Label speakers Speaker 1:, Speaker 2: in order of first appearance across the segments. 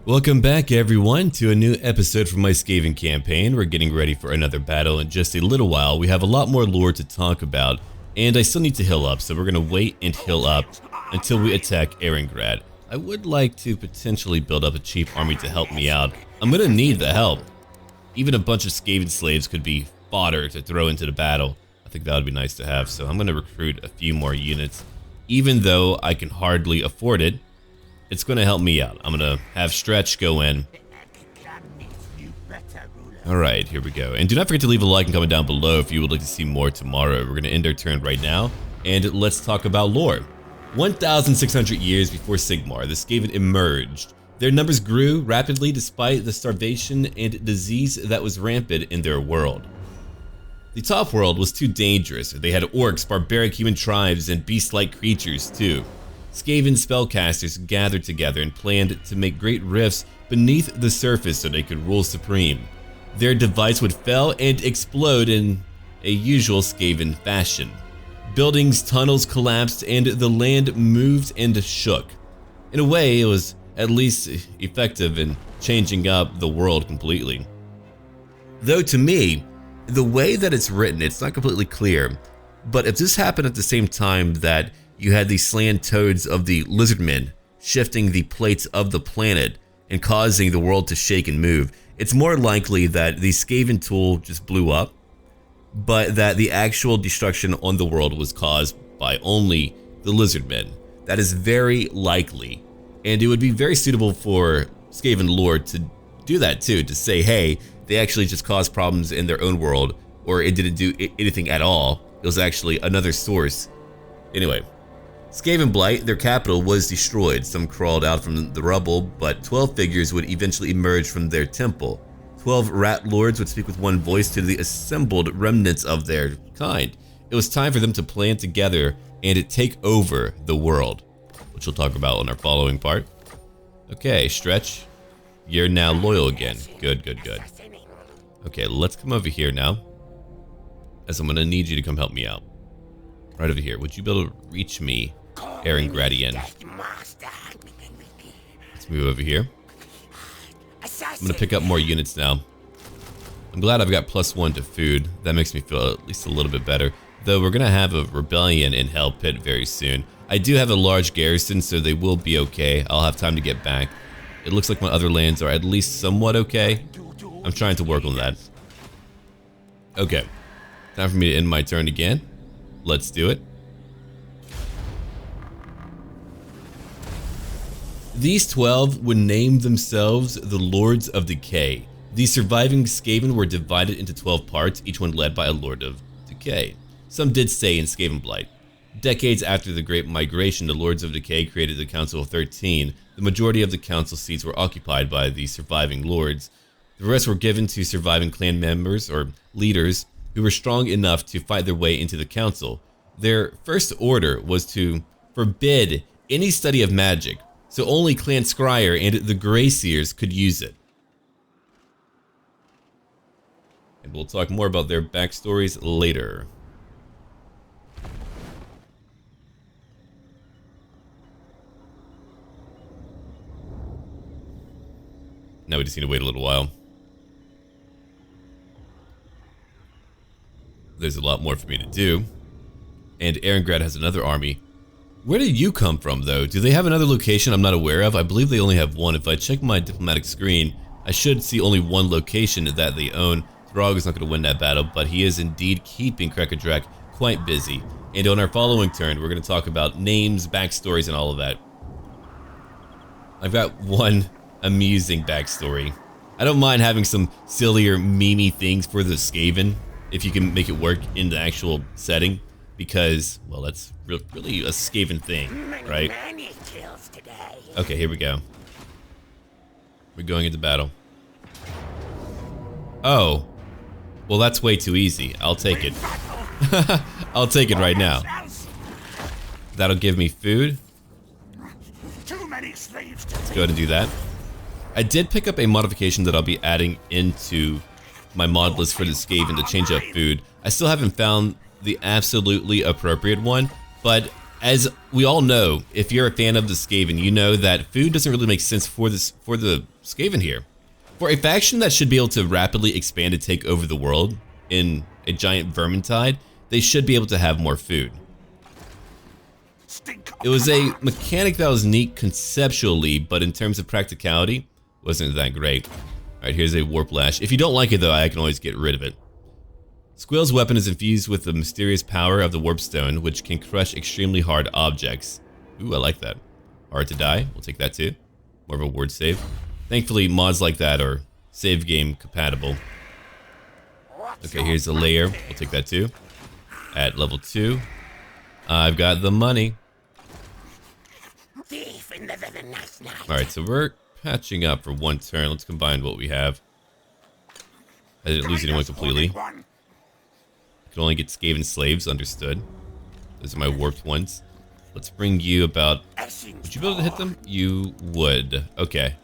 Speaker 1: Welcome back everyone to a new episode from my Skaven campaign. We're getting ready for another battle in just a little while. We have a lot more lore to talk about, and I still need to heal up, so we're going to wait and heal up until we attack Erengrad. I would like to potentially build up a chief army to help me out. I'm going to need the help. Even a bunch of Skaven slaves could be fodder to throw into the battle. I think that would be nice to have, so I'm going to recruit a few more units. Even though I can hardly afford it, it's going to help me out. I'm going to have Stretch go in. Alright, here we go. And do not forget to leave a like and comment down below if you would like to see more tomorrow. We're going to end our turn right now, and let's talk about lore. 1,600 years before Sigmar, the Skaven emerged. Their numbers grew rapidly despite the starvation and disease that was rampant in their world. The top world was too dangerous. They had orcs, barbaric human tribes, and beast-like creatures too. Skaven spellcasters gathered together and planned to make great rifts beneath the surface so they could rule supreme. Their device would fail and explode in a usual Skaven fashion. Buildings, tunnels collapsed, and the land moved and shook. In a way, it was at least effective in changing up the world completely. Though to me, the way that it's written, it's not completely clear, but if this happened at the same time that you had the slant toads of the lizardmen shifting the plates of the planet and causing the world to shake and move, it's more likely that the Skaven tool just blew up, but that the actual destruction on the world was caused by only the lizardmen. That is very likely, and it would be very suitable for Skaven lore to do that too, to say, hey, they actually just caused problems in their own world, or it didn't do anything at all. It was actually another source. Anyway, Skaven Blight, their capital, was destroyed. Some crawled out from the rubble, but 12 figures would eventually emerge from their temple. 12 rat lords would speak with one voice to the assembled remnants of their kind. It was time for them to plan together and take over the world, which we'll talk about in our following part. Okay, Stretch, you're now loyal again. Good, good, good. Okay, let's come over here now, as I'm gonna need you to come help me out. Right over here. Would you be able to reach me, Erengradian? Let's move over here. I'm gonna pick up more units now. I'm glad I've got +1 to food. That makes me feel at least a little bit better. Though we're gonna have a rebellion in Hell Pit very soon. I do have a large garrison, so they will be okay. I'll have time to get back. It looks like my other lands are at least somewhat okay. I'm trying to work on that. Okay, time for me to end my turn again. Let's do it. These 12 would name themselves the Lords of Decay. The surviving Skaven were divided into 12 parts, each one led by a Lord of Decay. Some did stay in Skaven Blight. Decades after the Great Migration, the Lords of Decay created the Council of 13. The majority of the council seats were occupied by the surviving lords. The rest were given to surviving clan members or leaders who were strong enough to fight their way into the council. Their first order was to forbid any study of magic, so only Clan Scryer and the Greyseers could use it. And we'll talk more about their backstories later. Now we just need to wait a little while. There's a lot more for me to do. And Erengrad has another army. Where did you come from, though? Do they have another location I'm not aware of? I believe they only have one. If I check my diplomatic screen, I should see only one location that they own. Throg is not going to win that battle, but he is indeed keeping Krekadrak quite busy. And on our following turn, we're going to talk about names, backstories, and all of that. I've got one amusing backstory. I don't mind having some sillier, memey things for the Skaven, if you can make it work in the actual setting, because, well, that's really a Skaven thing, right? Okay, here we go. We're going into battle. Oh, well, that's way too easy. I'll take it. I'll take it right now. That'll give me food. Let's go ahead and do that. I did pick up a modification that I'll be adding into my mod list for the Skaven to change up food. I still haven't found the absolutely appropriate one, but As we all know, if you're a fan of the Skaven, you know that food doesn't really make sense for the Skaven here. For a faction that should be able to rapidly expand and take over the world in a giant vermintide, they should be able to have more food. It was a mechanic that was neat conceptually, but in terms of practicality, wasn't that great. Alright, here's a Warp Lash. If you don't like it though, I can always get rid of it. Squill's weapon is infused with the mysterious power of the Warp Stone, which can crush extremely hard objects. Ooh, I like that. Hard to die, we'll take that too. More of a word save. Thankfully, mods like that are save game compatible. Okay, here's the layer, we'll take that too. At level 2, I've got the money. Alright, so we're patching up for one turn. Let's combine what we have. I didn't lose anyone completely. I can only get Skaven slaves, understood. Those are my warped ones. Let's bring you about... Would you be able to hit them? You would. Okay.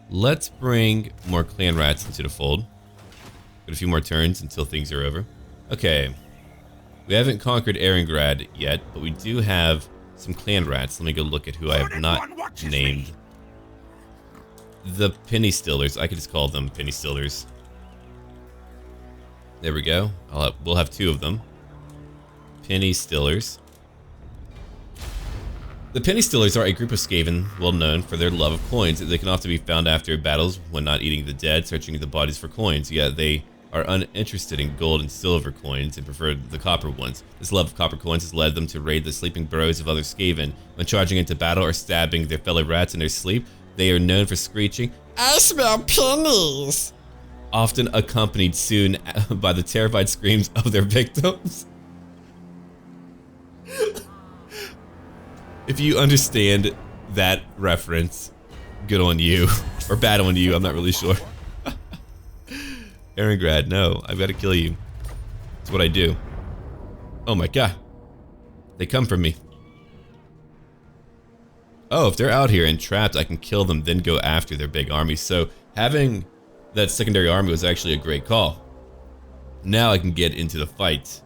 Speaker 1: Let's bring more clan rats into the fold. Got a few more turns until things are over. Okay. We haven't conquered Erengrad yet, but we do have some clan rats. Let me go look at who I have not named. The Penny Stillers. I could just call them Penny Stillers. There we go. We'll have 2 of them. Penny Stillers. The Penny Stillers are a group of Skaven well known for their love of coins. They can often be found after battles when not eating the dead, searching the bodies for coins. Yet they are uninterested in gold and silver coins and prefer the copper ones. This love of copper coins has led them to raid the sleeping burrows of other Skaven. When charging into battle or stabbing their fellow rats in their sleep, they are known for screeching, "I smell pennies!" Often accompanied soon by the terrified screams of their victims. If you understand that reference, good on you. Or bad on you, I'm not really sure. Erengrad, no, I've got to kill you. That's what I do. Oh my god. They come for me. Oh, if they're out here and trapped, I can kill them, then go after their big army. So having that secondary army was actually a great call. Now I can get into the fight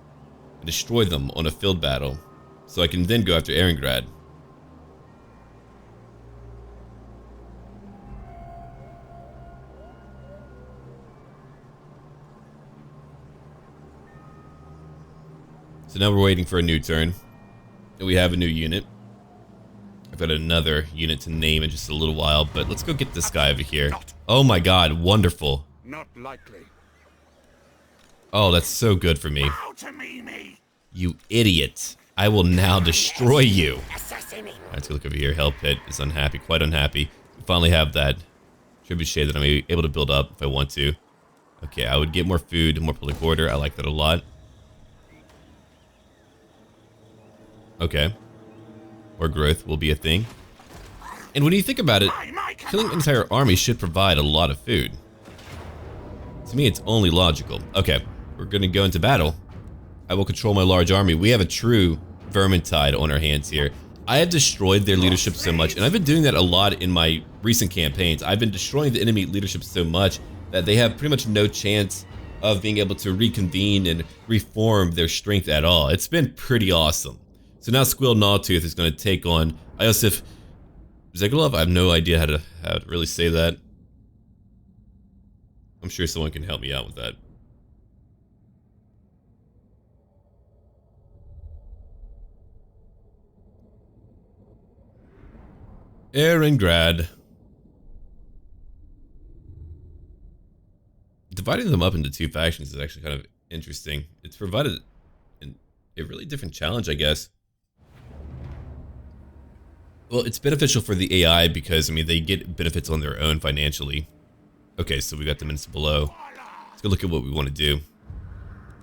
Speaker 1: and destroy them on a field battle. So I can then go after Erengrad. So now we're waiting for a new turn. And we have a new unit. I've got another unit to name in just a little while, but let's go get this guy over here. Oh my god, wonderful.
Speaker 2: Not likely.
Speaker 1: Oh, that's so good for me. You idiot. I will now destroy you. Let's go look over here. Hell Pit is unhappy, quite unhappy. We finally have that trebuchet that I'm able to build up if I want to. Okay, I would get more food, more public order. I like that a lot. Okay. More growth will be a thing. And when you think about it, killing an entire army should provide a lot of food. To me, it's only logical. Okay, we're gonna go into battle. I will control my large army. We have a true vermintide on our hands here. I have destroyed their leadership so much, and I've been doing that a lot in my recent campaigns. I've been destroying the enemy leadership so much that they have pretty much no chance of being able to reconvene and reform their strength at all. It's been pretty awesome. So now Squill Gnawtooth is going to take on Iosif Zegulov. I have no idea how to really say that. I'm sure someone can help me out with that. Erengrad. Dividing them up into 2 factions is actually kind of interesting. It's provided a really different challenge, I guess. Well, it's beneficial for the AI because, I mean, they get benefits on their own financially. Okay, so we got them in below. Let's go look at what we want to do.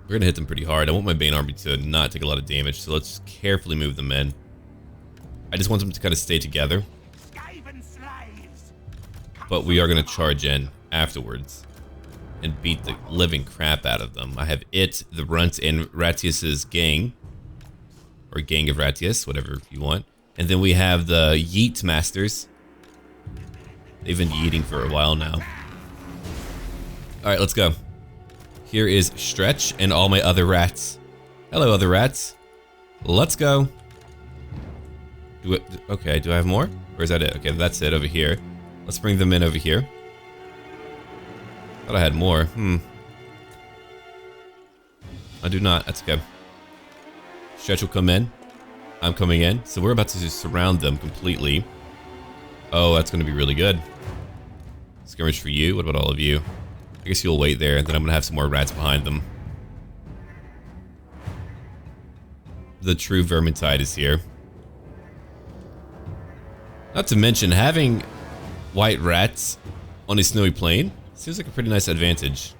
Speaker 1: We're going to hit them pretty hard. I want my Bane army to not take a lot of damage, so let's carefully move them in. I just want them to kind of stay together. But we are going to charge in afterwards and beat the living crap out of them. I have the Runt, and Ratius's gang. Or gang of Ratius, whatever you want. And then we have the Yeet Masters. They've been yeeting for a while now. Alright, let's go. Here is Stretch and all my other rats. Hello, other rats. Let's go. Okay, do I have more? Or is that it? Okay, that's it over here. Let's bring them in over here. Thought I had more. I do not. That's okay. Stretch will come in. I'm coming in. So we're about to just surround them completely. Oh, that's going to be really good. Skirmish for you. What about all of you? I guess you'll wait there, and then I'm going to have some more rats behind them. The true Vermintide is here. Not to mention, having white rats on a snowy plain seems like a pretty nice advantage.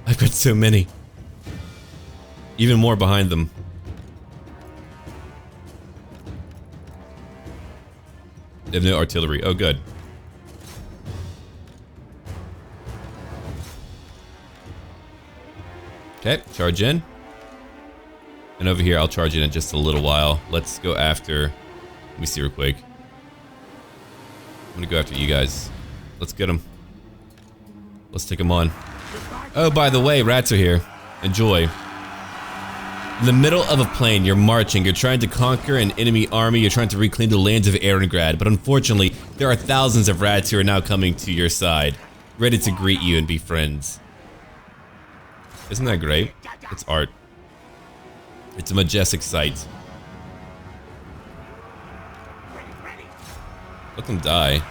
Speaker 1: I've got so many. Even more behind them. They have no artillery. Oh, good. Okay, charge in. And over here, I'll charge in just a little while. Let's go after... Let me see real quick. I'm gonna go after you guys. Let's get them. Let's take them on. Oh, by the way, rats are here. Enjoy. In the middle of a plain, you're marching, you're trying to conquer an enemy army, you're trying to reclaim the lands of Erengrad, but unfortunately, there are thousands of rats who are now coming to your side, ready to greet you and be friends. Isn't that great? It's art. It's a majestic sight. Let them die.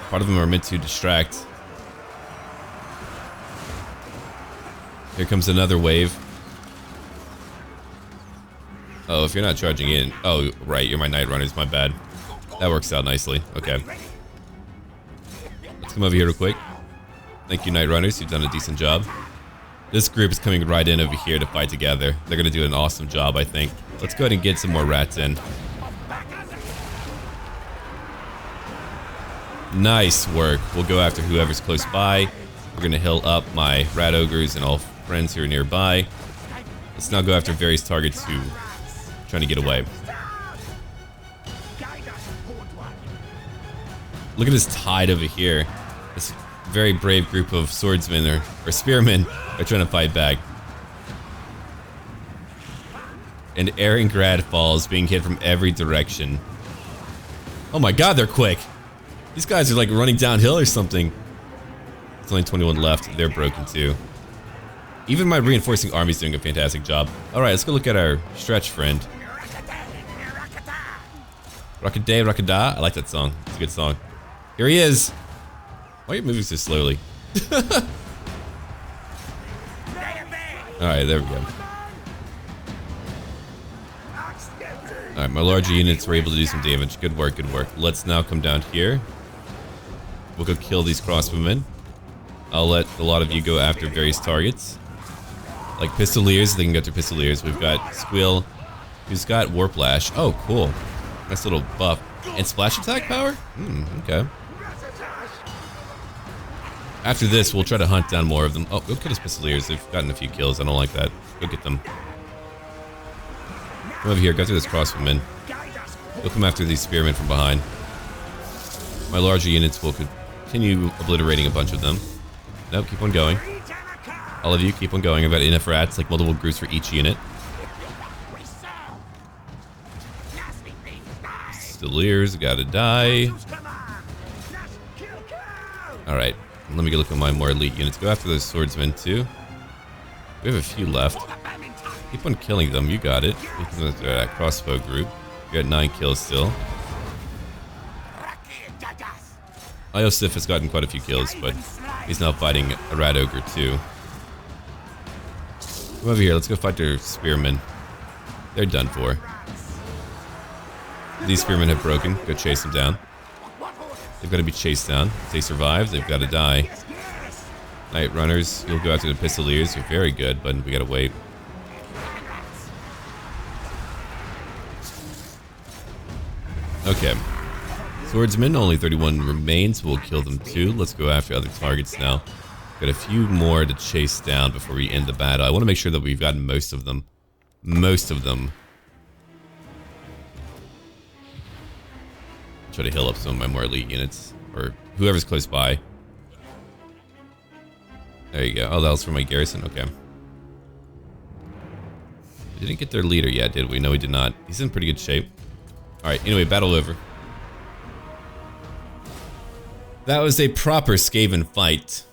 Speaker 1: Part of them are meant to distract. Here comes another wave. Oh, if you're not charging in. Oh, right, you're my Night Runners, my bad. That works out nicely. Okay. Let's come over here real quick. Thank you, Night Runners, you've done a decent job. This group is coming right in over here to fight together. They're gonna do an awesome job, I think. Let's go ahead and get some more rats in. Nice work. We'll go after whoever's close by. We're gonna heal up my rat ogres and all friends who are nearby. Let's now go after various targets who are trying to get away. Look at this tide over here. This very brave group of swordsmen or spearmen are trying to fight back. And Erengrad falls, being hit from every direction. Oh my god, they're quick. These guys are like running downhill or something. There's only 21 left. They're broken too. Even my reinforcing army's doing a fantastic job. Alright, let's go look at our stretch friend. Rockade, Rockada. I like that song. It's a good song. Here he is. Why are you moving so slowly? Alright, there we go. Alright, my larger units were able to do some damage. Good work, good work. Let's now come down here. We'll go kill these crossbowmen. I'll let a lot of you go after various targets. Like Pistoliers, they can go after Pistoliers. We've got Squeal, who's got Warplash. Oh, cool. Nice little buff. And Splash Attack power? Okay. After this, we'll try to hunt down more of them. Oh, go kill his Pistoliers. They've gotten a few kills. I don't like that. Go get them. Come over here. Go through this crossbowman. We'll come after these spearmen from behind. My larger units will continue obliterating a bunch of them. Nope, keep on going. All of you, keep on going. I've got enough rats, like multiple groups for each unit. Pistoliers gotta die. Alright, let me go look at my more elite units. Go after those swordsmen too. We have a few left. Keep on killing them, you got it. That crossbow group. We got 9 kills still. Iosif has gotten quite a few kills, but he's now fighting a rat ogre too. Come over here, let's go fight their spearmen. They're done for. These spearmen have broken. Go chase them down. They've got to be chased down. If they survive, they've got to die. Night Runners, you'll go after the Pistoliers. You're very good, but we gotta wait. Okay. Swordsmen, only 31 remains. We'll kill them too. Let's go after other targets now. Got a few more to chase down before we end the battle. I want to make sure that we've gotten most of them. Most of them. Try to heal up some of my more elite units. Or whoever's close by. There you go. Oh, that was for my garrison? Okay. We didn't get their leader yet, did we? No, we did not. He's in pretty good shape. Alright, anyway, battle over. That was a proper Skaven fight.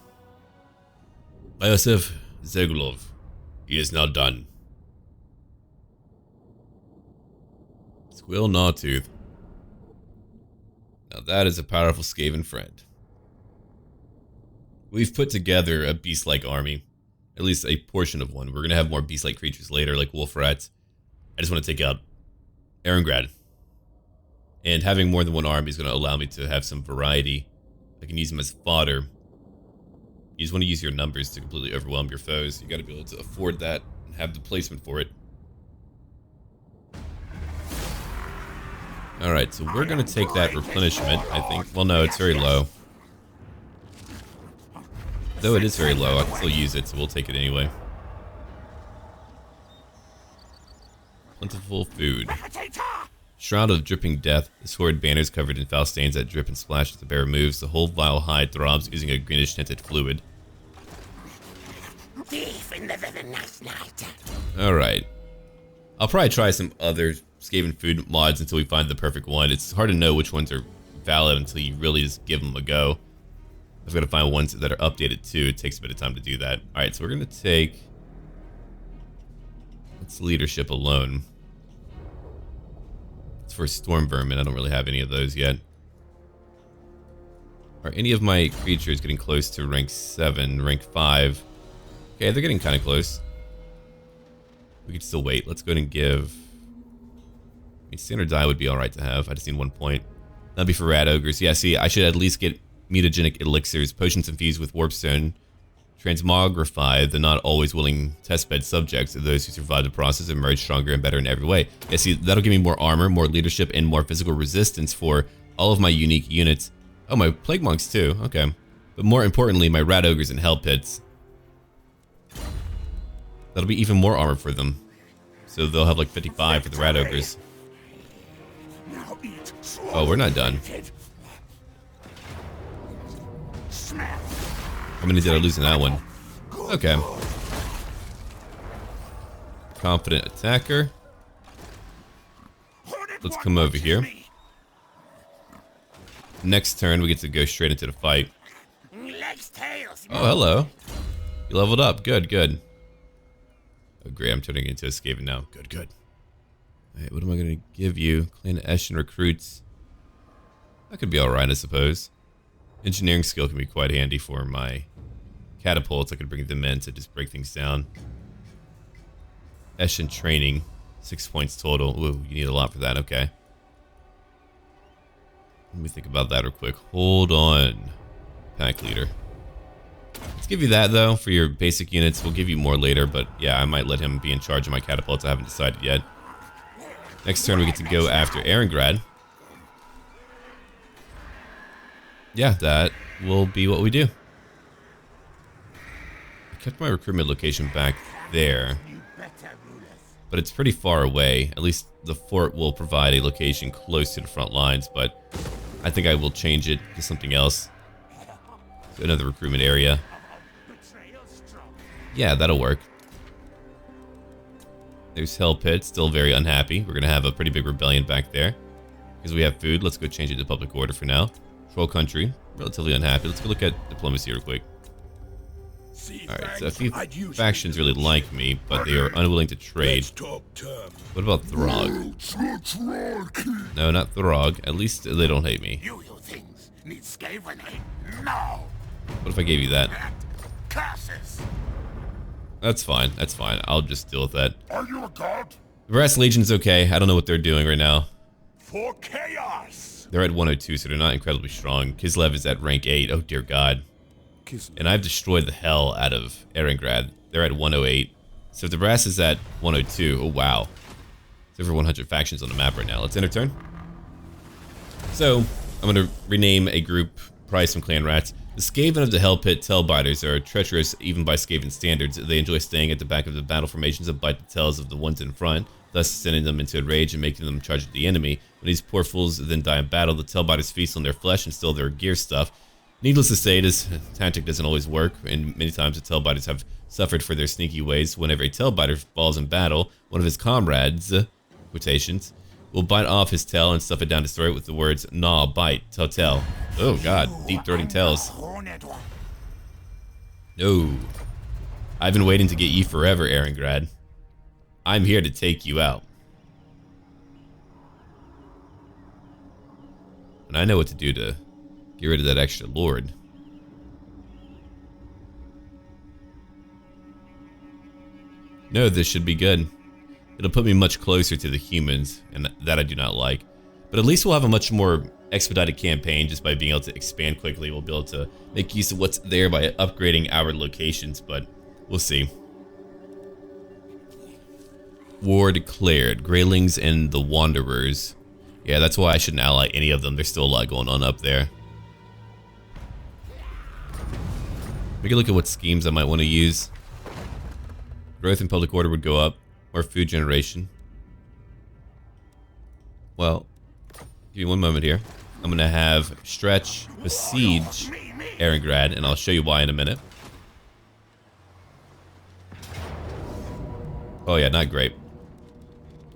Speaker 1: Iosif Zegulov. He is now done. Squill Gnawtooth. Now that is a powerful Skaven friend. We've put together a beast-like army. At least a portion of one. We're going to have more beast-like creatures later, like wolf rats. I just want to take out Erengrad. And having more than one army is going to allow me to have some variety. I can use them as fodder. You just want to use your numbers to completely overwhelm your foes. You got to be able to afford that and have the placement for it. Alright, so we're going to take that replenishment, I think. Well, no, it's very low. Though it is very low, I can still use it, so we'll take it anyway. Plentiful food. Shroud of dripping death. This horrid banner is covered in foul stains that drip and splash as the bearer moves. The whole vile hide throbs, using a greenish tinted fluid. Alright. I'll probably try some other Skaven food mods until we find the perfect one. It's hard to know which ones are valid until you really just give them a go. I've got to find ones that are updated too. It takes a bit of time to do that. Alright, so we're going to take... What's leadership alone? It's for Storm Vermin. I don't really have any of those yet. Are any of my creatures getting close to rank 7, rank 5? Okay, they're getting kind of close. We could still wait. Let's go ahead and give... I mean, standard die would be alright to have. I just need 1 point. That'd be for Rat Ogres. Yeah, see, I should at least get mutagenic elixirs, potions infused with warpstone, transmogrify the not always willing testbed subjects of those who survive the process and emerge stronger and better in every way. Yeah, see, that'll give me more armor, more leadership, and more physical resistance for all of my unique units. Oh, my plague monks too. Okay. But more importantly, my rat ogres and hell pits. That'll be even more armor for them. So they'll have like 55 for the rat ogres. Oh, we're not done. How many did I lose in that one? Okay. Confident attacker. Let's come over here. Next turn, we get to go straight into the fight. Oh, hello. You leveled up. Good, good. Oh, great. I'm turning into a Skaven now. Good, good. Alright, what am I going to give you? Clan Eshin recruits. That could be alright, I suppose. Engineering skill can be quite handy for my catapults. I could bring them in to just break things down. Eshin training. 6 points total. Ooh, you need a lot for that. Okay. Let me think about that real quick. Hold on. Pack leader. Let's give you that, though, for your basic units. We'll give you more later, but yeah, I might let him be in charge of my catapults. I haven't decided yet. Next turn, we get to go after Erengrad. Yeah, that will be what we do. I kept my recruitment location back there, but it's pretty far away. At least the fort will provide a location close to the front lines, but I think I will change it to something else. To another recruitment area. Yeah, that'll work. There's Hell Pit, still very unhappy. We're going to have a pretty big rebellion back there. Because we have food, let's go change it to public order for now. Troll Country, relatively unhappy. Let's go look at diplomacy real quick. Alright, so a few factions really like me, but they are unwilling to trade. What about Throg? No, not Throg. At least they don't hate me. What if I gave you that? That's fine, that's fine. I'll just deal with that.
Speaker 2: Are you a god?
Speaker 1: The Brass Legion's okay. I don't know what they're doing right now.
Speaker 2: For chaos.
Speaker 1: They're at 102, so they're not incredibly strong. Kislev is at rank 8. Oh, dear God. And I've destroyed the hell out of Erengrad. They're at 108. So if the Brass is at 102, oh, wow. There's over 100 factions on the map right now. Let's end our turn. So, I'm going to rename a group, probably some clan rats. The Skaven of the Hell Pit Tailbiters are treacherous even by Skaven standards. They enjoy staying at the back of the battle formations and bite the tails of the ones in front, thus sending them into a rage and making them charge at the enemy. When these poor fools then die in battle, the Tailbiters feast on their flesh and steal their gear stuff. Needless to say, this tactic doesn't always work, and many times the Tailbiters have suffered for their sneaky ways. Whenever a Tailbiter falls in battle, one of his comrades, quotations, will bite off his tail and stuff it down his throat with the words, "Gnaw, bite, tail." Oh god, deep-throating tails. No. I've been waiting to get you forever, Erengrad. I'm here to take you out. And I know what to do to get rid of that extra lord. No, this should be good. It'll put me much closer to the humans, and that I do not like. But at least we'll have a much more expedited campaign just by being able to expand quickly. We'll be able to make use of what's there by upgrading our locations, but we'll see. War declared. Greylings and the Wanderers. Yeah, that's why I shouldn't ally any of them. There's still a lot going on up there. We can look at what schemes I might want to use. Growth in public order would go up. More food generation. Well, give me one moment here. I'm going to have Stretch besiege Erengrad, and I'll show you why in a minute. Oh yeah, not great.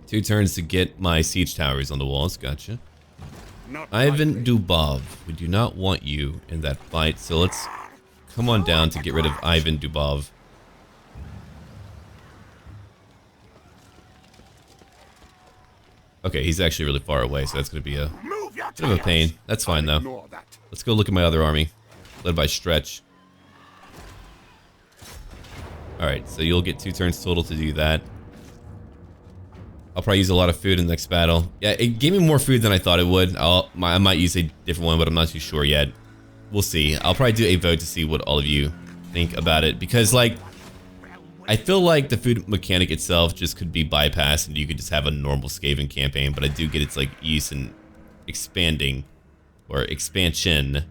Speaker 1: 2 turns to get my siege towers on the walls. Gotcha. Ivan Dubov. We do not want you in that fight, so let's come on down to get rid of Ivan Dubov. Okay, he's actually really far away, so that's going to be a bit of a pain. That's fine, though. Let's go look at my other army, led by Stretch. Alright, so you'll get 2 turns total to do that. I'll probably use a lot of food in the next battle. Yeah, it gave me more food than I thought it would. I might use a different one, but I'm not too sure yet. We'll see. I'll probably do a vote to see what all of you think about it. Because, like, I feel like the food mechanic itself just could be bypassed and you could just have a normal Skaven campaign. But I do get its, like, use in expanding or expansion.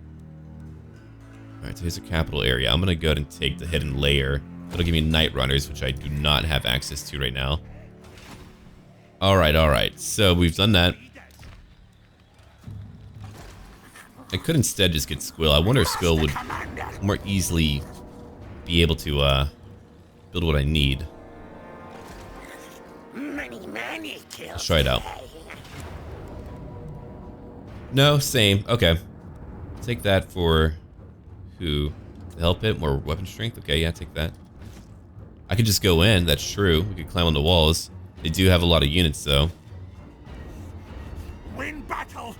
Speaker 1: Alright, so here's a capital area. I'm going to go ahead and take the hidden layer. It'll give me Night Runners, which I do not have access to right now. Alright, so we've done that. I could instead just get Squill. I wonder if Squill would more easily be able to build what I need. Let's try it out. No, same. Okay. Take that for who? To help it? More weapon strength? Okay, yeah, take that. I could just go in, that's true. We could climb on the walls. They do have a lot of units, though.
Speaker 2: Win battle.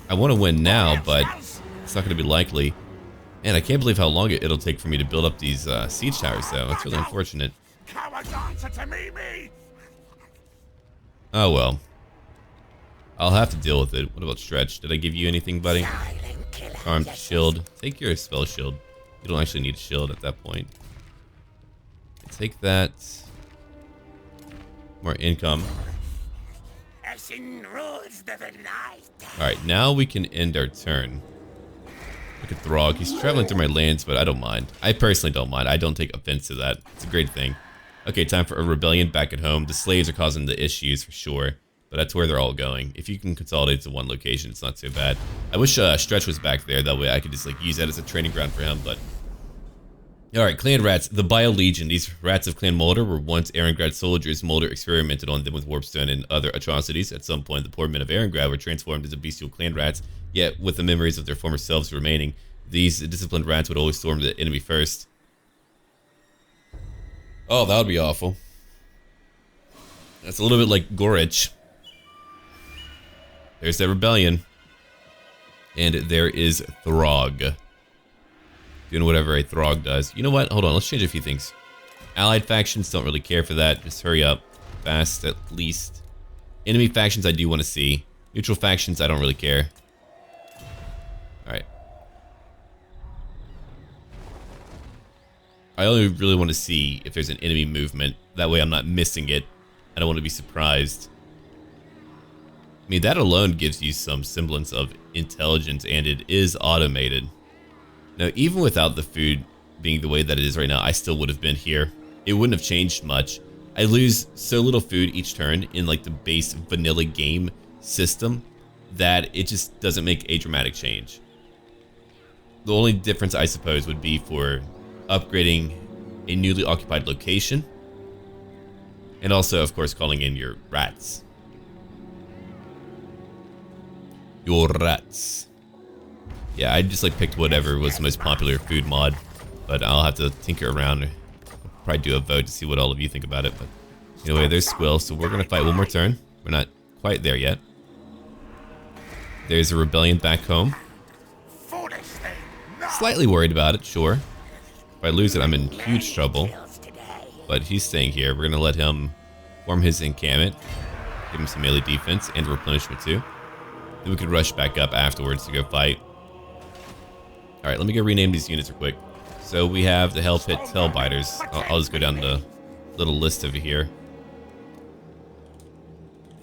Speaker 1: I want to win now, but it's not going to be likely. And I can't believe how long it'll take for me to build up these siege towers, though. That's really unfortunate.
Speaker 2: Cowards answer to me.
Speaker 1: Oh, well. I'll have to deal with it. What about Stretch? Did I give you anything, buddy? Armed shield. Take your spell shield. You don't actually need a shield at that point. Take that. More income. Alright, now we can end our turn. Look at Throg. He's traveling through my lands, but I don't mind. I personally don't mind. I don't take offense to that. It's a great thing. Okay, time for a rebellion back at home. The slaves are causing the issues for sure, but that's where they're all going. If you can consolidate to one location, it's not too bad. I wish Stretch was back there. That way I could just like use that as a training ground for him, but... Alright, Clan Rats, the Bile-Legion. These rats of Clan Moulder were once Erengrad soldiers. Moulder experimented on them with Warpstone and other atrocities. At some point, the poor men of Erengrad were transformed into bestial clan rats, yet with the memories of their former selves remaining, these disciplined rats would always storm the enemy first. Oh, that would be awful. That's a little bit like Gorich. There's that rebellion. And there is Throg. Doing whatever a Throg does. You know what? Hold on, let's change a few things. Allied factions, don't really care for that. Just hurry up. Fast, at least. Enemy factions, I do want to see. Neutral factions, I don't really care. Alright. I only really want to see if there's an enemy movement. That way I'm not missing it. I don't want to be surprised. I mean, that alone gives you some semblance of intelligence, and it is automated. Now, even without the food being the way that it is right now, I still would have been here. It wouldn't have changed much. I lose so little food each turn in like the base vanilla game system that it just doesn't make a dramatic change. The only difference, I suppose, would be for upgrading a newly occupied location. And also, of course, calling in your rats. Your rats. Yeah, I just like picked whatever was the most popular food mod. But I'll have to tinker around. I'll probably do a vote to see what all of you think about it. But anyway, there's Squill, so we're going to fight one more turn. We're not quite there yet. There's a rebellion back home. Slightly worried about it, sure. If I lose it, I'm in huge trouble. But he's staying here. We're going to let him form his encampment. Give him some melee defense and replenishment too. Then we could rush back up afterwards to go fight. Alright, let me go rename these units real quick. So we have the Hell Pit Tailbiters. I'll just go down the little list over here.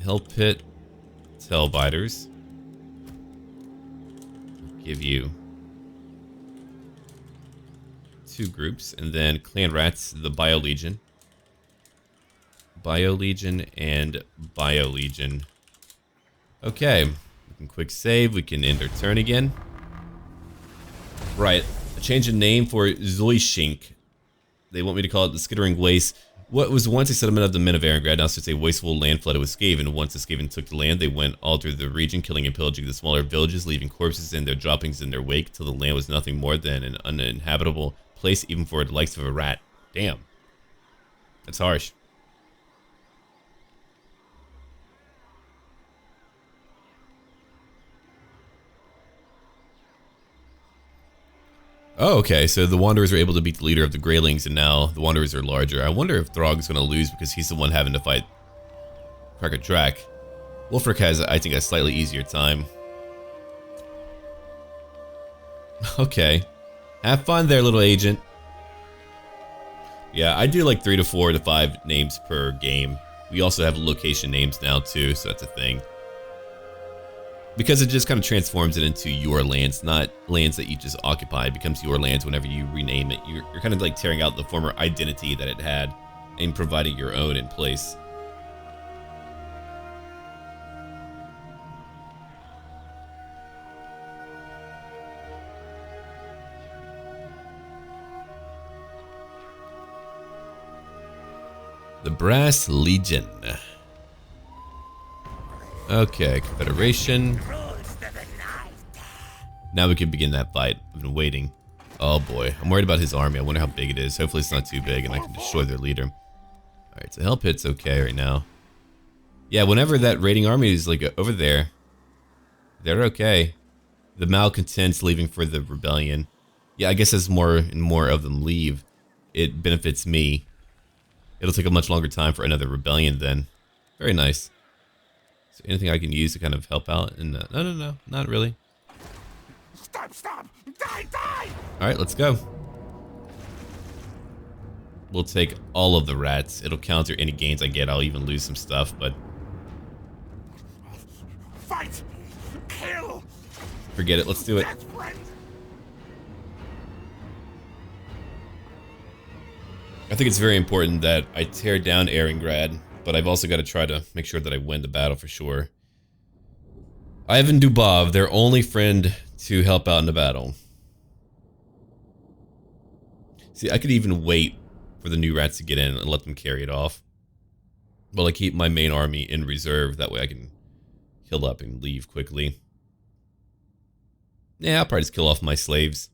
Speaker 1: Hell Pit Tailbiters. Give you 2 groups, and then Clan Rats, the Bio Legion. Bio Legion and Bio Legion. Okay, we can quick save, we can end our turn again. Right, a change in name for Zoishink. They want me to call it the Skittering Waste. What was once a settlement of the men of Erengrad now sits a wasteful land flooded with Skaven. Once the Skaven took the land, they went all through the region, killing and pillaging the smaller villages, leaving corpses and their droppings in their wake, till the land was nothing more than an uninhabitable place, even for the likes of a rat. Damn. That's harsh. Oh, okay, so the Wanderers are able to beat the leader of the Greylings, and now the Wanderers are larger. I wonder if Throg's going to lose because he's the one having to fight Cracker Track. Wolfric has, I think, a slightly easier time. Okay. Have fun there, little agent. Yeah, I do like 3 to 4 to 5 names per game. We also have location names now, too, so that's a thing. Because it just kind of transforms it into your lands, not lands that you just occupy. It becomes your lands whenever you rename it. You're kind of like tearing out the former identity that it had and providing your own in place. The Brass Legion. Okay, Confederation. Now we can begin that fight. I've been waiting. Oh boy, I'm worried about his army. I wonder how big it is. Hopefully it's not too big and I can destroy their leader. Alright, so Hell Pit's okay right now. Yeah, whenever that raiding army is like over there, they're okay. The malcontents leaving for the rebellion. Yeah, I guess as more and more of them leave, it benefits me. It'll take a much longer time for another rebellion then. Very nice. So anything I can use to kind of help out? And no, not really.
Speaker 2: Stop! Die!
Speaker 1: Alright, let's go. We'll take all of the rats. It'll counter any gains I get. I'll even lose some stuff, but...
Speaker 2: Fight! Kill!
Speaker 1: Forget it, let's do it. I think it's very important that I tear down Erengrad, but I've also got to try to make sure that I win the battle for sure. Ivan Dubov, their only friend to help out in the battle. See, I could even wait for the new rats to get in and let them carry it off. But I keep my main army in reserve, that way I can heal up and leave quickly. Yeah, I'll probably just kill off my slaves.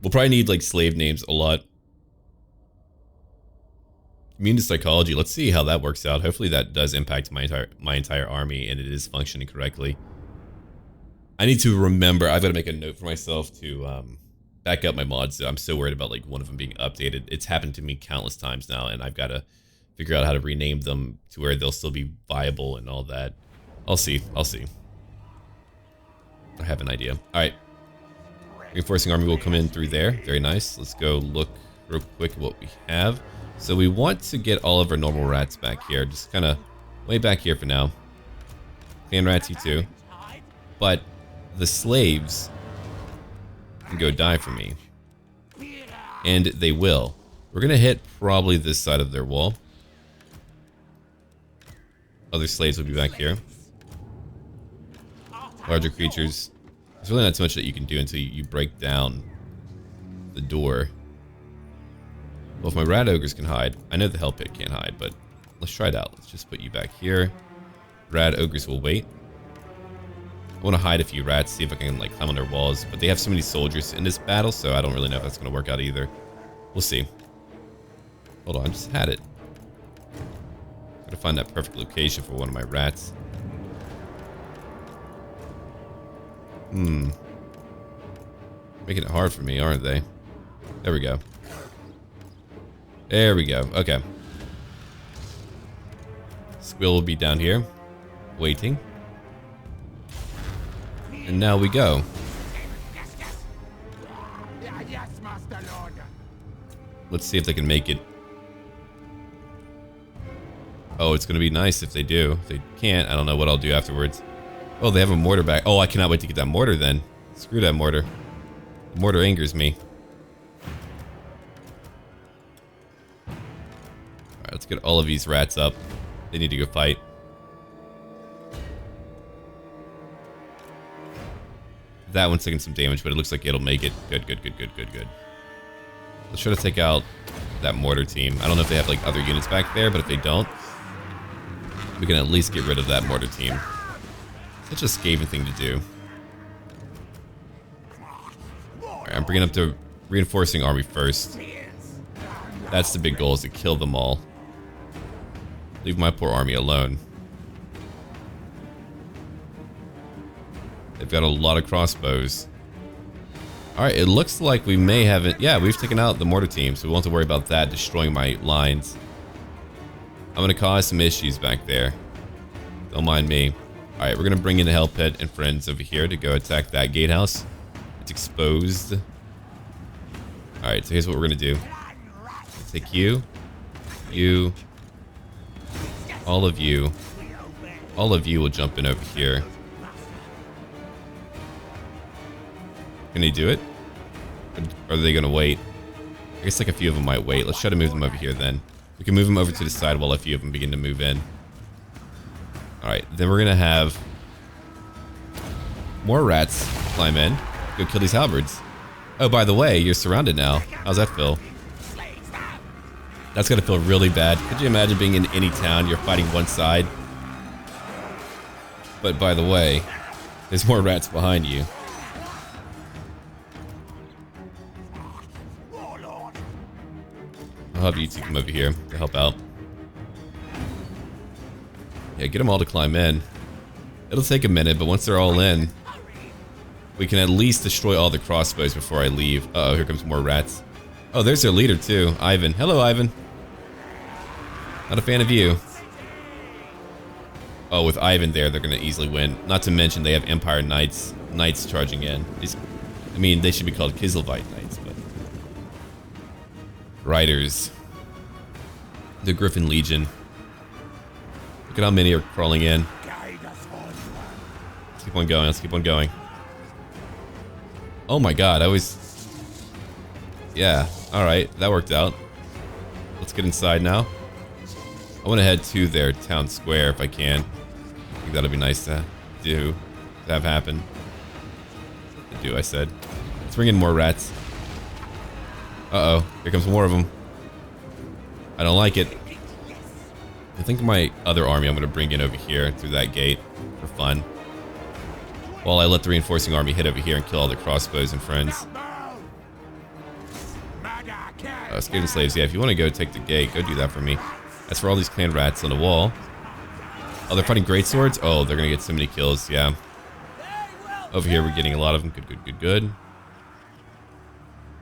Speaker 1: We'll probably need like slave names a lot. Immune to psychology. Let's see how that works out. Hopefully that does impact my entire army and it is functioning correctly. I need to remember. I've got to make a note for myself to back up my mods. I'm so worried about like one of them being updated. It's happened to me countless times now, and I've got to figure out how to rename them to where they'll still be viable and all that. I'll see. I have an idea. All right. Reinforcing army will come in through there. Very nice. Let's go look real quick at what we have. So we want to get all of our normal rats back here. Just kind of way back here for now. Clan Rats, you too. But the slaves can go die for me. And they will. We're going to hit probably this side of their wall. Other slaves will be back here. Larger creatures. There's really not too much that you can do until you break down the door. Well, if my rat ogres can hide, I know the hell pit can't hide, but let's try it out. Let's just put you back here. Rat ogres will wait. I want to hide a few rats, see if I can like climb on their walls, but they have so many soldiers in this battle, so I don't really know if that's going to work out either. We'll see. Hold on, I just had it. Gotta find that perfect location for one of my rats. Making it hard for me, aren't they? There we go. There we go. Okay. Squill will be down here, waiting. And now we go.
Speaker 2: Yes, Master Lord.
Speaker 1: Let's see if they can make it. Oh, it's gonna be nice if they do. If they can't, I don't know what I'll do afterwards. Oh, they have a mortar back. Oh, I cannot wait to get that mortar then. Screw that mortar. The mortar angers me. Alright, let's get all of these rats up. They need to go fight. That one's taking some damage, but it looks like it'll make it. Good, good, good, good, good, good. Let's try to take out that mortar team. I don't know if they have like other units back there, but if they don't, we can at least get rid of that mortar team. Such a Skaven thing to do. Alright, I'm bringing up the reinforcing army first. That's the big goal, is to kill them all. Leave my poor army alone. They've got a lot of crossbows. Alright, it looks like we may have it. Yeah, we've taken out the mortar team, so we won't have to worry about that destroying my lines. I'm going to cause some issues back there. Don't mind me. Alright, we're going to bring in the Hell Pit and friends over here to go attack that gatehouse. It's exposed. Alright, so here's what we're going to do. Take you. You. All of you. All of you will jump in over here. Can they do it? Or are they going to wait? I guess like a few of them might wait. Let's try to move them over here then. We can move them over to the side while a few of them begin to move in. Alright, then we're going to have more rats climb in. Go kill these halberds. Oh, by the way, you're surrounded now. How's that feel? That's got to feel really bad. Could you imagine being in any town, you're fighting one side? But by the way, there's more rats behind you. I'll have you two come over here to help out. Yeah, get them all to climb in. It'll take a minute, but once they're all in, we can at least destroy all the crossbows before I leave. Uh-oh, here comes more rats. Oh, there's their leader too, Ivan. Hello, Ivan. Not a fan of you. Oh, with Ivan there, they're going to easily win. Not to mention they have Empire Knights charging in. I mean, they should be called Kizelvite Knights, but... Riders. The Griffin Legion. Look at how many are crawling in. Let's keep on going, let's keep on going. Oh my god, I was... Yeah, alright, that worked out. Let's get inside now. I want to head to their town square if I can. I think that'll be nice to do, to have happen. To do, I said. Let's bring in more rats. Uh-oh, here comes more of them. I don't like it. I think my other army I'm going to bring in over here through that gate for fun. While I let the reinforcing army hit over here and kill all the crossbows and friends. Skaven slaves, yeah, if you want to go take the gate, go do that for me. As for all these clan rats on the wall. Oh, they're fighting great swords? Oh, they're going to get so many kills, yeah. Over here, we're getting a lot of them. Good, good, good, good. I'm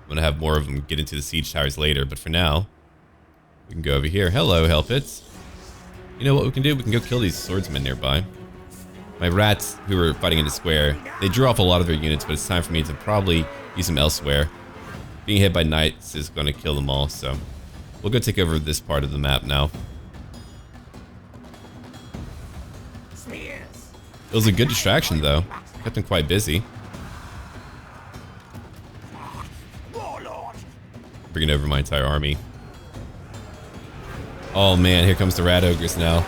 Speaker 1: going to have more of them get into the siege towers later, but for now, we can go over here. Hello, Hellpits. You know what we can do? We can go kill these swordsmen nearby. My rats, who are fighting in the square, they drew off a lot of their units, but it's time for me to probably use them elsewhere. Being hit by knights is going to kill them all, so we'll go take over this part of the map now. It was a good distraction, though. Kept them quite busy. Bringing over my entire army. Oh man, here comes the rat ogres now.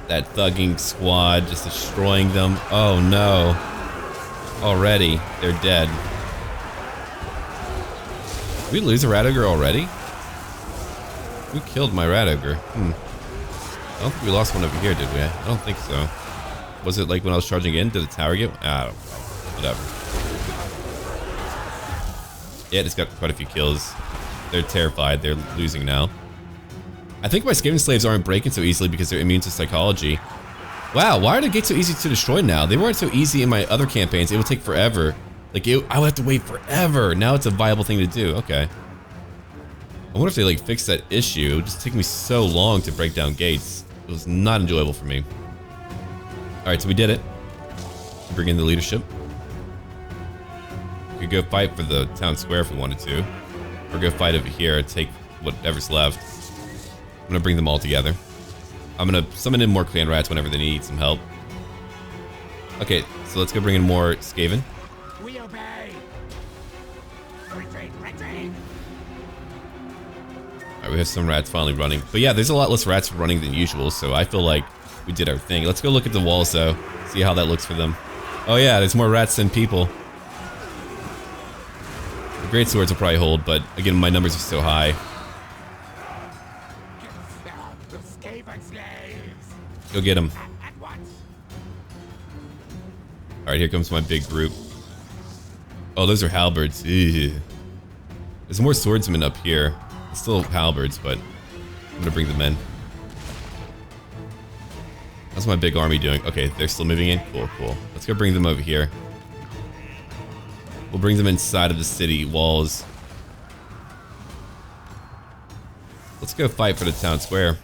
Speaker 1: That thugging squad just destroying them. Oh no. Already, they're dead. Did we lose a rat ogre already? Who killed my rat ogre? I don't think we lost one over here, did we? I don't think so. Was it like when I was charging in? Did the tower get? I don't know. Whatever. Yeah, it's got quite a few kills. They're terrified. They're losing now. I think my Skaven slaves aren't breaking so easily because they're immune to psychology. Wow, why are the gates so easy to destroy now? They weren't so easy in my other campaigns. It would take forever. Like, I would have to wait forever. Now it's a viable thing to do. Okay. I wonder if they, like, fixed that issue. It would just take me so long to break down gates. It was not enjoyable for me. Alright, so we did it. Bring in the leadership. We could go fight for the town square if we wanted to. Or go fight over here and take whatever's left. I'm gonna bring them all together. I'm gonna summon in more clan rats whenever they need some help. Okay, so let's go bring in more Skaven.
Speaker 2: We obey. Retreat, retreat.
Speaker 1: Alright, we have some rats finally running. But yeah, there's a lot less rats running than usual, so I feel like we did our thing. Let's go look at the walls though, see how that looks for them. Oh yeah, there's more rats than people. The great swords will probably hold, but again, my numbers are so high.
Speaker 2: The Skaven slaves.
Speaker 1: Go get them.
Speaker 2: At once.
Speaker 1: Alright, here comes my big group. Oh, those are halberds. Ew. There's more swordsmen up here. It's still halberds, but I'm gonna bring them in. How's my big army doing? Okay, they're still moving in? Cool, cool. Let's go bring them over here. We'll bring them inside of the city walls. Let's go fight for the town square.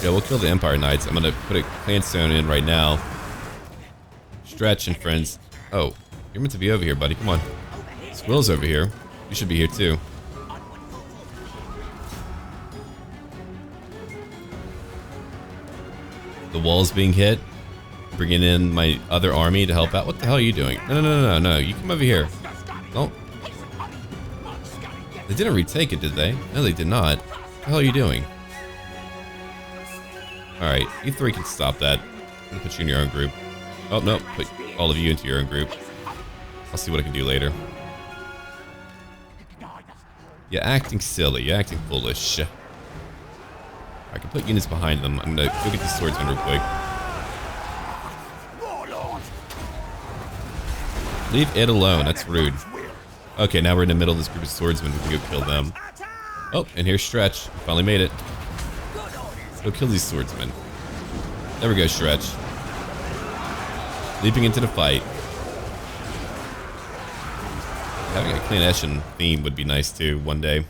Speaker 1: Yeah, we'll kill the Empire Knights. I'm gonna put a clan stone in right now. Stretch and friends. Oh, you're meant to be over here, buddy. Come on. Squill's over here. You should be here too. The wall's being hit. Bringing in my other army to help out. What the hell are you doing? No, no, no, no, no. You come over here. Don't. They didn't retake it, did they? No, they did not. What the hell are you doing? Alright, you three can stop that. I'm gonna put you in your own group. Oh, no. Put all of you into your own group. I'll see what I can do later. You're acting silly. You're acting foolish. I can put units behind them. I'm gonna go get these swordsmen real quick. Leave it alone. That's rude. Okay, now we're in the middle of this group of swordsmen. We can go kill them. Oh, and here's Stretch. We finally made it. Let's go kill these swordsmen. There we go, Stretch. Leaping into the fight. Having a Clan Eshin theme would be nice too, one day.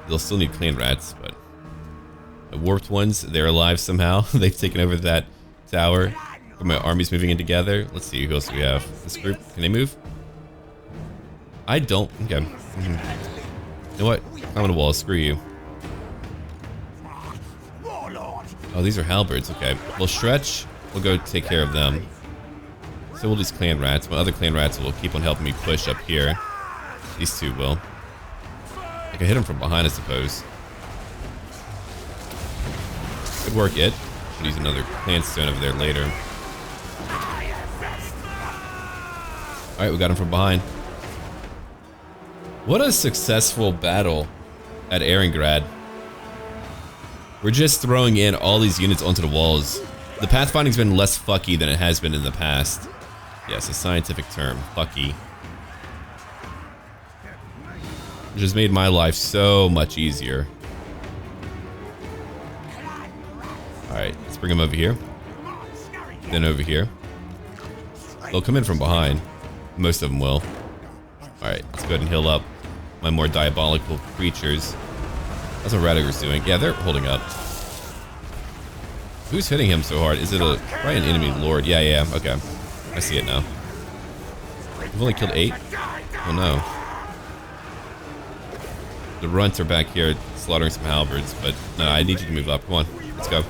Speaker 1: They'll still need clan rats, but the warped ones, they're alive somehow. They've taken over that tower. My army's moving in together. Let's see who else we have. This group, can they move? I don't. Okay. You know what? I'm on a wall. Screw you. Oh, these are halberds. Okay. We'll stretch. We'll go take care of them. So will these clan rats. My other clan rats will keep on helping me push up here. These two will. I can hit them from behind, I suppose. Good work, it. I'll use another clan stone over there later. Alright, we got him from behind. What a successful battle at Eringrad. We're just throwing in all these units onto the walls. The pathfinding's been less fucky than it has been in the past. Yes, a scientific term, fucky. Which has made my life so much easier. Alright, let's bring them over here. Then over here. They'll come in from behind. Most of them will. Alright, let's go ahead and heal up my more diabolical creatures. That's what Radiger's doing. Yeah, they're holding up. Who's hitting him so hard? Is it probably an enemy lord? Yeah, yeah, okay. I see it now. We've only killed 8? Oh no. The runts are back here slaughtering some halberds, but no, I need you to move up. Come on, let's go.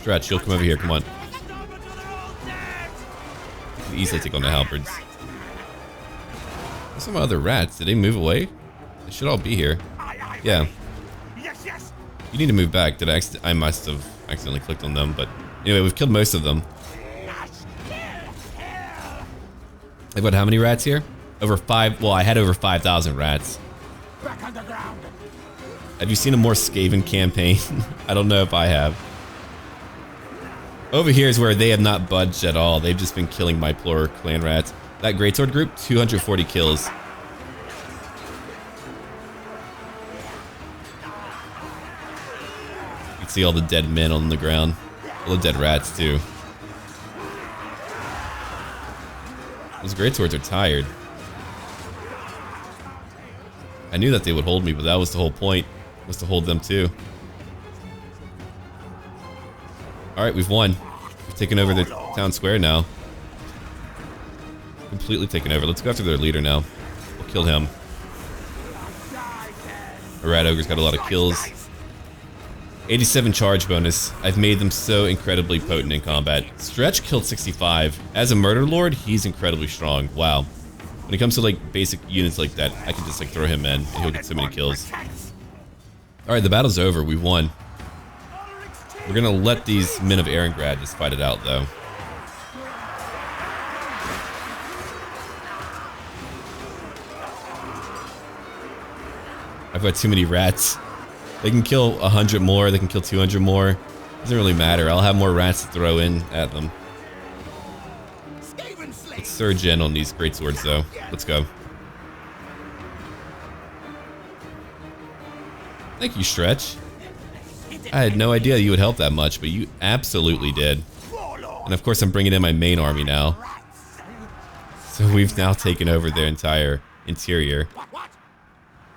Speaker 1: Stretch, you'll come over here, come on. You can easily take on the halberds. There's some other rats. Did they move away? They should all be here. Yeah. You need to move back. Did I must have accidentally clicked on them, but anyway, we've killed most of them. I've got how many rats here? Over 5. Well, I had over 5,000 rats.
Speaker 2: Back underground.
Speaker 1: Have you seen a more Skaven campaign? I don't know if I have. Over here is where they have not budged at all. They've just been killing my poor clan rats. That greatsword group, 240 kills. You can see all the dead men on the ground. All the dead rats too. Those greatswords are tired. I knew that they would hold me, but that was the whole point, was to hold them too. Alright, we've won. We've taken over the town square now. Completely taken over. Let's go after their leader now. We'll kill him. The Rat Ogre's got a lot of kills. 87 charge bonus. I've made them so incredibly potent in combat. Stretch killed 65. As a murder lord, he's incredibly strong. Wow. When it comes to like basic units like that, I can just like throw him in and he'll get so many kills. Alright, the battle's over. We won. We're gonna let these men of Erengrad just fight it out though. I've got too many rats. They can kill 100 more, they can kill 200 more. Doesn't really matter. I'll have more rats to throw in at them. Let's surge in on these greatswords though. Let's go. Thank you, Stretch. I had no idea you would help that much, but you absolutely did. And of course I'm bringing in my main army now. So we've now taken over their entire interior.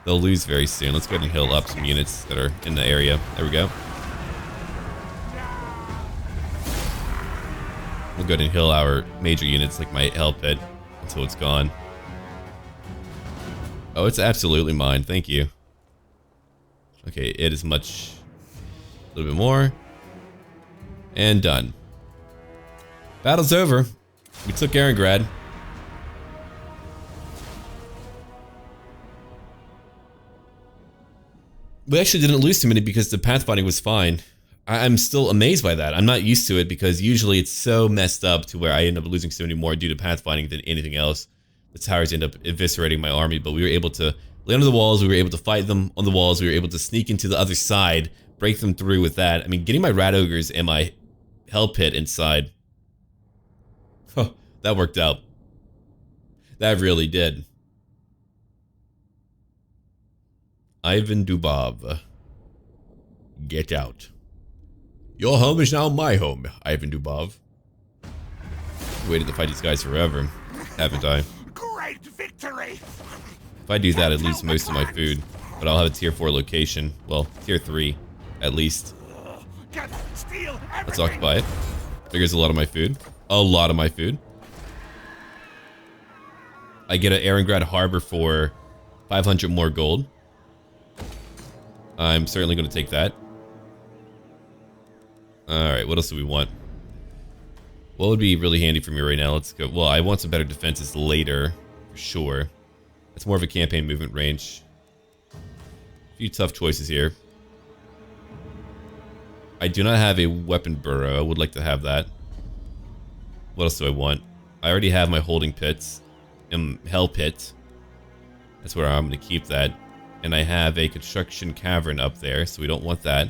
Speaker 1: They'll lose very soon. Let's go ahead and heal up some units that are in the area. There we go. We'll go ahead and heal our major units like my Hell Pit until it's gone. Oh, it's absolutely mine. Thank you. Okay, it is much... A little bit more. And done. Battle's over. We took Erengrad. We actually didn't lose too many because the pathfinding was fine. I'm still amazed by that. I'm not used to it because usually it's so messed up to where I end up losing so many more due to pathfinding than anything else. The towers end up eviscerating my army, but we were able to land on the walls, we were able to fight them on the walls, we were able to sneak into the other side, break them through with that. I mean, getting my Rat Ogres and my Hell Pit inside. Huh, that worked out. That really did. Ivan Dubov. Get out. Your home is now my home, Ivan Dubov. Waited to fight these guys forever, haven't I?
Speaker 2: Great victory.
Speaker 1: If I do that, I'd lose most of my food. But I'll have a tier 4 location. Well, tier 3, at least. Let's occupy it. There goes a lot of my food. A lot of my food. I get an Erengrad Harbor for 500 more gold. I'm certainly going to take that. Alright, what else do we want? What would be really handy for me right now? Let's go. Well, I want some better defenses later, for sure. It's more of a campaign movement range. A few tough choices here. I do not have a weapon burrow. I would like to have that. What else do I want? I already have my holding pits. Hell Pit. That's where I'm going to keep that. And I have a construction cavern up there, so we don't want that.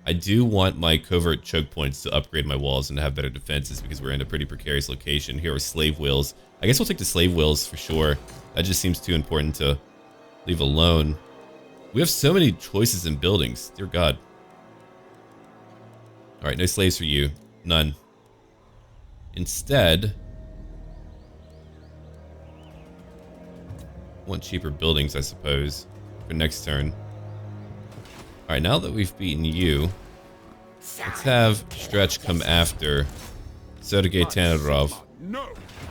Speaker 1: I do want my covert choke points to upgrade my walls and to have better defenses because we're in a pretty precarious location. Here are slave wheels. I guess we'll take the slave wheels for sure. That just seems too important to leave alone. We have so many choices in buildings. Dear God. Alright, no slaves for you. None. Instead... I want cheaper buildings, I suppose, for next turn. Alright, now that we've beaten you, let's have Stretch come after Sergei Tanarov.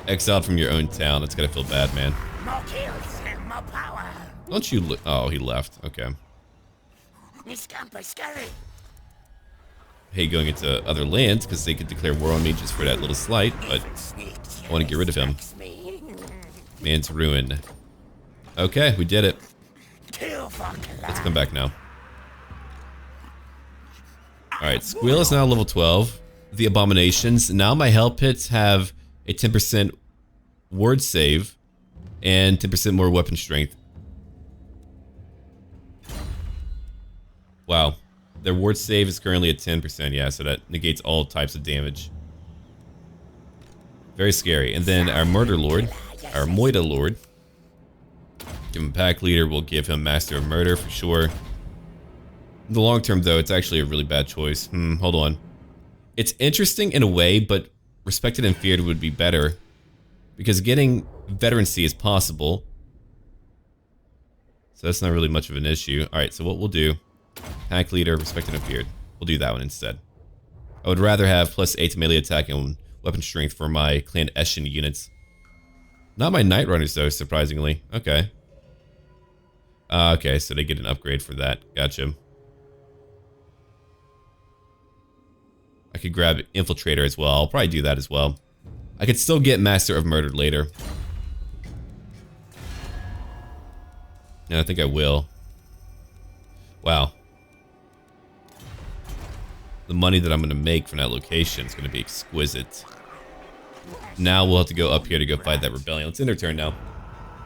Speaker 1: Exiled from your own town. That's gotta feel bad, man.
Speaker 2: More kills and more power.
Speaker 1: Don't you oh, he left. Okay.
Speaker 2: This camp is scary.
Speaker 1: Hey, going into other lands, because they could declare war on me just for that little slight, but I want to get rid of him. Man's ruin. Okay, we did it. Let's come back now. Alright, Squeal is now level 12. The Abominations. Now my Hell Pits have a 10% ward save and 10% more weapon strength. Wow. Their ward save is currently at 10%, yeah, so that negates all types of damage. Very scary. And then our Murder Lord, our Moida Lord. Give him Pack Leader, we'll give him Master of Murder for sure. In the long term though, it's actually a really bad choice. Hold on. It's interesting in a way, but Respected and Feared would be better. Because getting Veterancy is possible. So that's not really much of an issue. Alright, so what we'll do, Pack Leader, Respected and Feared. We'll do that one instead. I would rather have +8 to melee attack and weapon strength for my Clan Eshin units. Not my Night Runners though, surprisingly. Okay. Okay, so they get an upgrade for that. Gotcha. I could grab Infiltrator as well. I'll probably do that as well. I could still get Master of Murder later. And I think I will. Wow. The money that I'm going to make from that location is going to be exquisite. Now we'll have to go up here to go fight that rebellion. Let's end our turn now.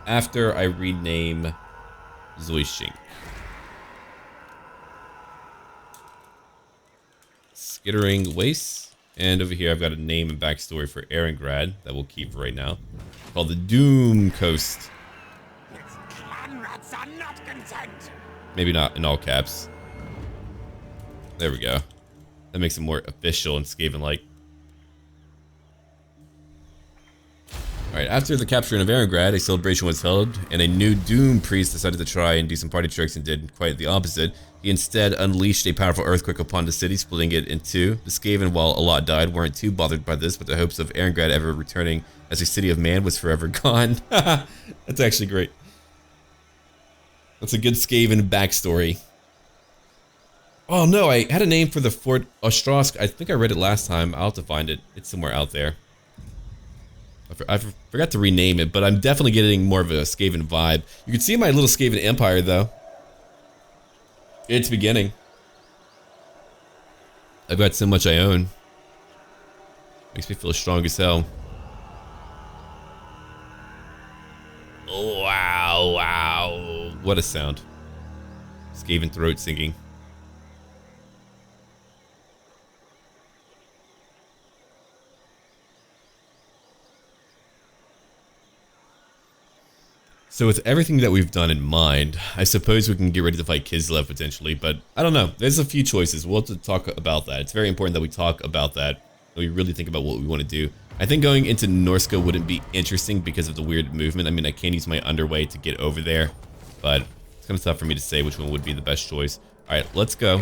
Speaker 1: After I rename Zuishing. Skittering Wastes. And over here I've got a name and backstory for Erengrad that we'll keep right now. Called the Doom Coast.
Speaker 2: Clan rats are not content.
Speaker 1: Maybe not in all caps. There we go. That makes it more official and Skaven-like. Alright, after the capturing of Erengrad, a celebration was held, and a new Doom Priest decided to try and do some party tricks and did quite the opposite. He instead unleashed a powerful earthquake upon the city, splitting it in two. The Skaven, while a lot died, weren't too bothered by this, but the hopes of Erengrad ever returning as a city of man was forever gone. That's actually great. That's a good Skaven backstory. Oh no, I had a name for the Fort Ostrosk. I think I read it last time. I'll have to find it. It's somewhere out there. I forgot to rename it, but I'm definitely getting more of a Skaven vibe. You can see my little Skaven empire, though. It's beginning. I've got so much I own. Makes me feel strong as hell. Oh, wow, wow. What a sound. Skaven throat singing. So with everything that we've done in mind, I suppose we can get ready to fight Kislev potentially, but I don't know. There's a few choices. We'll have to talk about that. It's very important that we talk about that, that we really think about what we want to do. I think going into Norska wouldn't be interesting because of the weird movement. I mean, I can use my underway to get over there, but it's kind of tough for me to say which one would be the best choice. All right, let's go.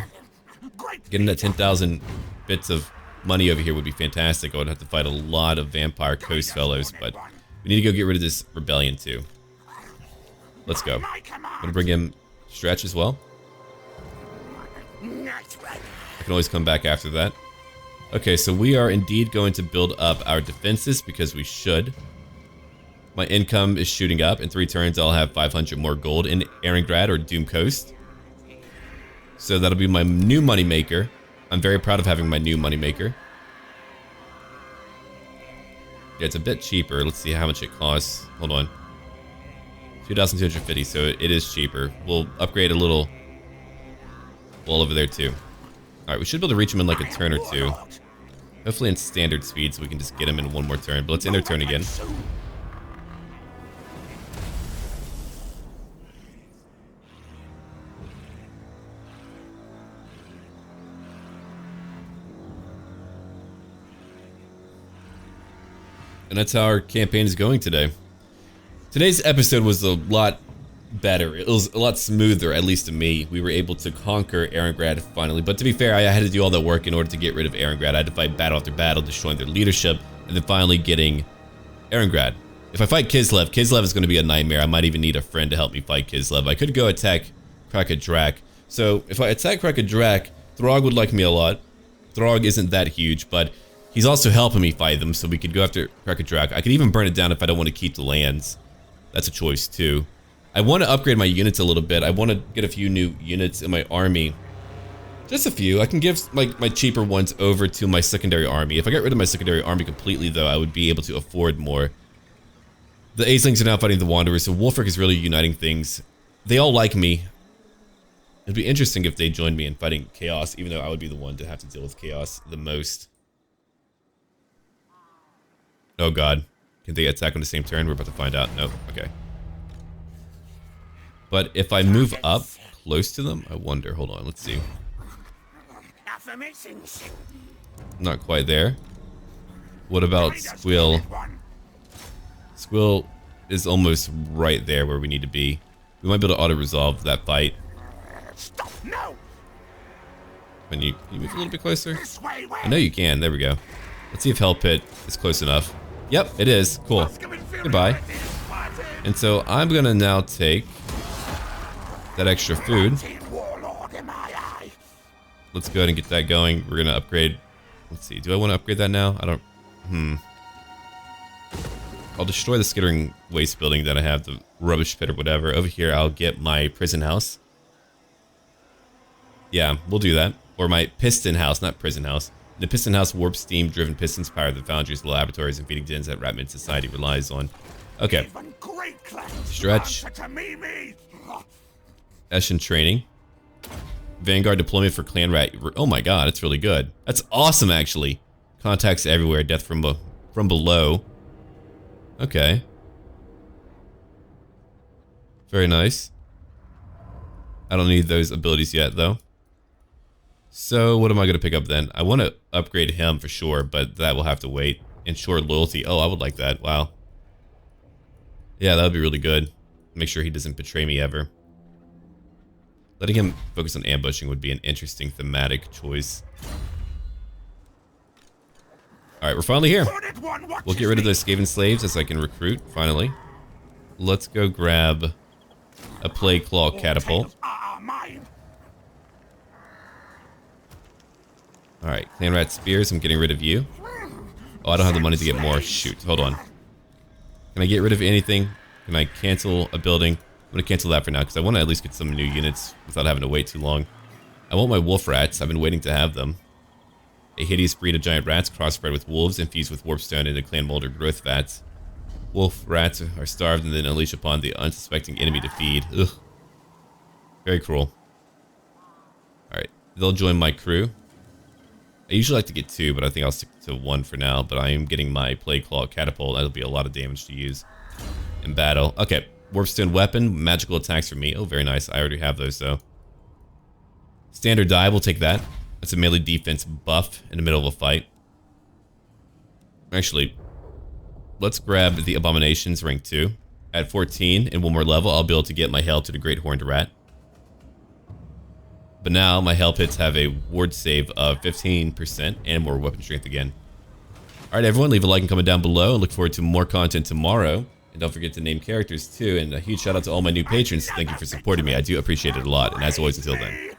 Speaker 1: Getting that 10,000 bits of money over here would be fantastic. I would have to fight a lot of Vampire Coast fellows, but we need to go get rid of this rebellion too. Let's go. I'm gonna bring in Stretch as well. I can always come back after that. Okay, so we are indeed going to build up our defenses because we should. My income is shooting up. In 3 turns, I'll have 500 more gold in Erengrad or Doom Coast. So that'll be my new moneymaker. I'm very proud of having my new moneymaker. Yeah, it's a bit cheaper. Let's see how much it costs. Hold on. 2,250, so it is cheaper. We'll upgrade a little wall over there too. Alright, we should be able to reach him in like a turn or two. Hopefully in standard speed so we can just get him in one more turn. But let's end our turn again. And that's how our campaign is going today. Today's episode was a lot better. It was a lot smoother, at least to me. We were able to conquer Erengrad finally. But to be fair, I had to do all that work in order to get rid of Erengrad. I had to fight battle after battle, destroying their leadership, and then finally getting Erengrad. If I fight Kislev, Kislev is going to be a nightmare. I might even need a friend to help me fight Kislev. I could go attack Kraka-Drak. So if I attack Kraka-Drak, Throg would like me a lot. Throg isn't that huge, but he's also helping me fight them, so we could go after Kraka-Drak. I could even burn it down if I don't want to keep the lands. That's a choice too. I want to upgrade my units a little bit. I want to get a few new units in my army Just a few. I can give like my cheaper ones over to my secondary army. If I get rid of my secondary army completely, though, I would be able to afford more. The Acelings are now fighting the Wanderers, so Wulfric is really uniting things. They all like me. It'd be interesting if they joined me in fighting Chaos, even though I would be the one to have to deal with Chaos the most. Oh god. Can they attack on the same turn? We're about to find out. Nope. Okay. But if I move up close to them, I wonder. Hold on, let's see.
Speaker 2: Affirmations.
Speaker 1: Not quite there. What about Squill? Squill is almost right there where we need to be. We might be able to auto-resolve that fight.
Speaker 2: Stop! No!
Speaker 1: Can you move a little bit closer?
Speaker 2: This way,
Speaker 1: I know you can. There we go. Let's see if Hell Pit is close enough. Yep, it is. Cool. Goodbye. And so I'm gonna now take that extra food. Let's go ahead and get that going. We're gonna upgrade. Let's see. Do I want to upgrade that now? I don't. I'll destroy the skittering waste building that I have, the rubbish pit or whatever. Over here, I'll get my prison house. Yeah, we'll do that. Or my piston house, not prison house. The piston house warp steam-driven pistons power the foundries, the laboratories, and feeding dens that Ratman Society relies on. Okay. Stretch. Eshin training. Vanguard deployment for Clan Rat. Oh my god, that's really good. That's awesome, actually. Contacts everywhere. Death from below. Okay. Very nice. I don't need those abilities yet, though. So, what am I going to pick up then? I want to upgrade him for sure, but that will have to wait. Ensure loyalty. Oh, I would like that. Wow. Yeah, that would be really good. Make sure he doesn't betray me ever. Letting him focus on ambushing would be an interesting thematic choice. Alright, we're finally here. We'll get rid of those Skaven slaves as I can recruit, finally. Let's go grab a Plague Claw catapult. Alright, Clan Rat Spears, I'm getting rid of you. Oh, I don't have the money to get more. Shoot, hold on. Can I get rid of anything? Can I cancel a building? I'm going to cancel that for now because I want to at least get some new units without having to wait too long. I want my wolf rats. I've been waiting to have them. A hideous breed of giant rats crossbred with wolves infused with warpstone into clan molder growth vats. Wolf rats are starved and then unleash upon the unsuspecting enemy to feed. Ugh. Very cruel. Alright, they'll join my crew. I usually like to get 2, but I think I'll stick to 1 for now. But I am getting my Plague Claw catapult. That'll be a lot of damage to use in battle. Okay, warpstone weapon, magical attacks for me. Oh, very nice. I already have those though. Standard die, we'll take that. That's a melee defense buff in the middle of a fight. Actually, let's grab the Abominations rank 2. At 14 and 1 more level, I'll be able to get my Hail to the Great Horned Rat. But now my Hail Pits have a ward save of 15% and more weapon strength again. Alright everyone, leave a like and comment down below. And look forward to more content tomorrow. And don't forget to name characters too. And a huge shout out to all my new patrons. Thank you for supporting me. I do appreciate it a lot. And as always, until then.